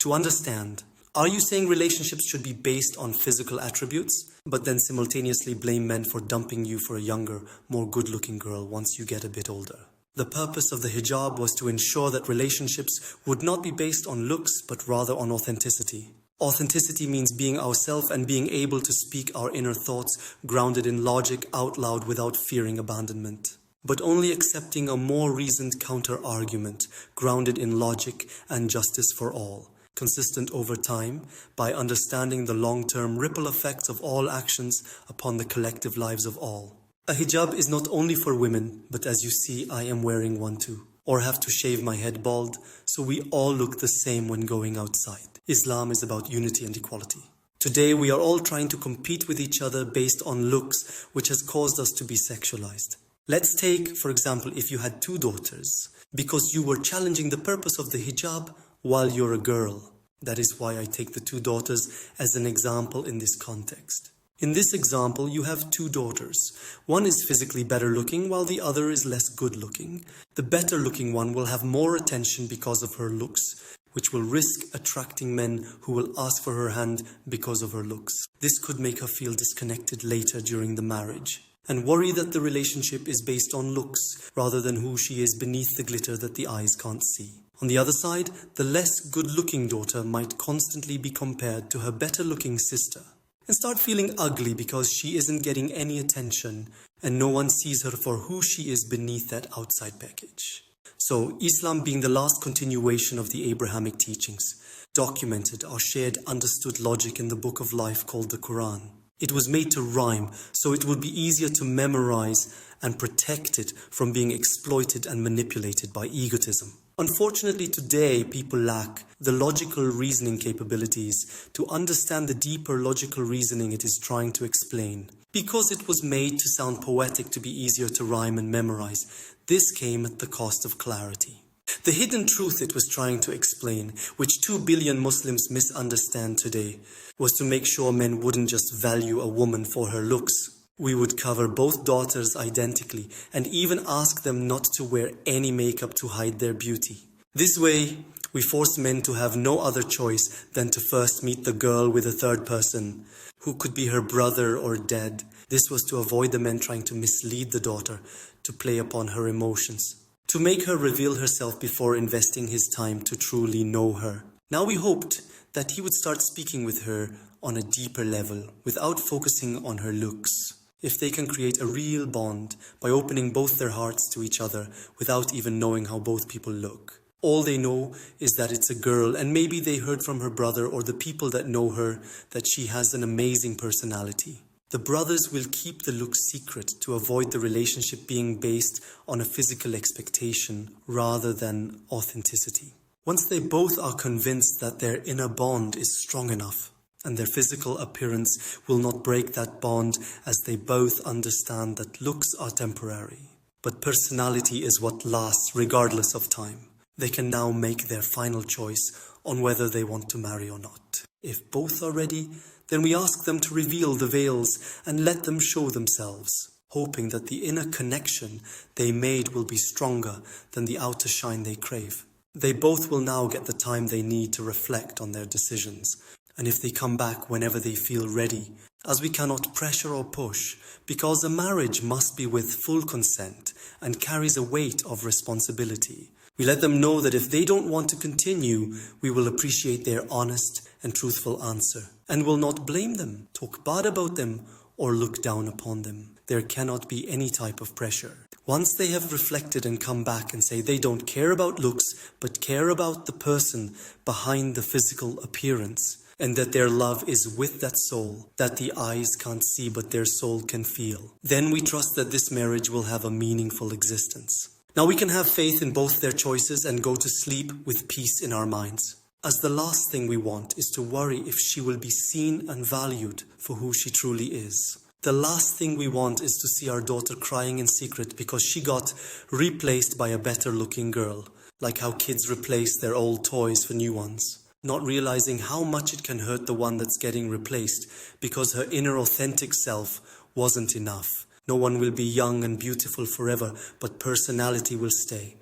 To understand, are you saying relationships should be based on physical attributes, but then simultaneously blame men for dumping you for a younger, more good-looking girl once you get a bit older? The purpose of the hijab was to ensure that relationships would not be based on looks, but rather on authenticity. Authenticity means being ourselves and being able to speak our inner thoughts, grounded in logic out loud without fearing abandonment. But only accepting a more reasoned counter-argument, grounded in logic and justice for all, consistent over time, by understanding the long-term ripple effects of all actions upon the collective lives of all. A hijab is not only for women, but as you see, I am wearing one too, or have to shave my head bald, so we all look the same when going outside. Islam is about unity and equality. Today we are all trying to compete with each other based on looks, which has caused us to be sexualized. Let's take, for example, if you had 2 daughters, because you were challenging the purpose of the hijab while you're a girl. That is why I take the 2 daughters as an example in this context. In this example, you have 2 daughters. One is physically better looking, while the other is less good looking. The better looking one will have more attention because of her looks, which will risk attracting men who will ask for her hand because of her looks. This could make her feel disconnected later during the marriage, and worry that the relationship is based on looks rather than who she is beneath the glitter that the eyes can't see. On the other side, the less good-looking daughter might constantly be compared to her better-looking sister and start feeling ugly because she isn't getting any attention and no one sees her for who she is beneath that outside package. So, Islam being the last continuation of the Abrahamic teachings, documented or shared understood logic in the book of life called the Quran. It was made to rhyme, so it would be easier to memorize and protect it from being exploited and manipulated by egotism. Unfortunately, today people lack the logical reasoning capabilities to understand the deeper logical reasoning it is trying to explain. Because it was made to sound poetic to be easier to rhyme and memorize, this came at the cost of clarity. The hidden truth it was trying to explain, which 2 billion Muslims misunderstand today, was to make sure men wouldn't just value a woman for her looks. We would cover both daughters identically and even ask them not to wear any makeup to hide their beauty. This way, we forced men to have no other choice than to first meet the girl with a third person, who could be her brother or dad. This was to avoid the men trying to mislead the daughter, to play upon her emotions, to make her reveal herself before investing his time to truly know her. Now we hoped that he would start speaking with her on a deeper level, without focusing on her looks. If they can create a real bond by opening both their hearts to each other without even knowing how both people look. All they know is that it's a girl, and maybe they heard from her brother or the people that know her that she has an amazing personality. The brothers will keep the look secret to avoid the relationship being based on a physical expectation rather than authenticity. Once they both are convinced that their inner bond is strong enough, and their physical appearance will not break that bond, as they both understand that looks are temporary, but personality is what lasts regardless of time. They can now make their final choice on whether they want to marry or not. If both are ready, then we ask them to reveal the veils and let them show themselves, hoping that the inner connection they made will be stronger than the outer shine they crave. They both will now get the time they need to reflect on their decisions. And if they come back whenever they feel ready, as we cannot pressure or push, because a marriage must be with full consent and carries a weight of responsibility, we let them know that if they don't want to continue, we will appreciate their honest and truthful answer, and will not blame them, talk bad about them, or look down upon them. There cannot be any type of pressure. Once they have reflected and come back and say they don't care about looks, but care about the person behind the physical appearance, and that their love is with that soul, that the eyes can't see but their soul can feel, then we trust that this marriage will have a meaningful existence. Now we can have faith in both their choices and go to sleep with peace in our minds, as the last thing we want is to worry if she will be seen and valued for who she truly is. The last thing we want is to see our daughter crying in secret because she got replaced by a better looking girl, like how kids replace their old toys for new ones. Not realizing how much it can hurt the one that's getting replaced because her inner authentic self wasn't enough. No one will be young and beautiful forever, but personality will stay.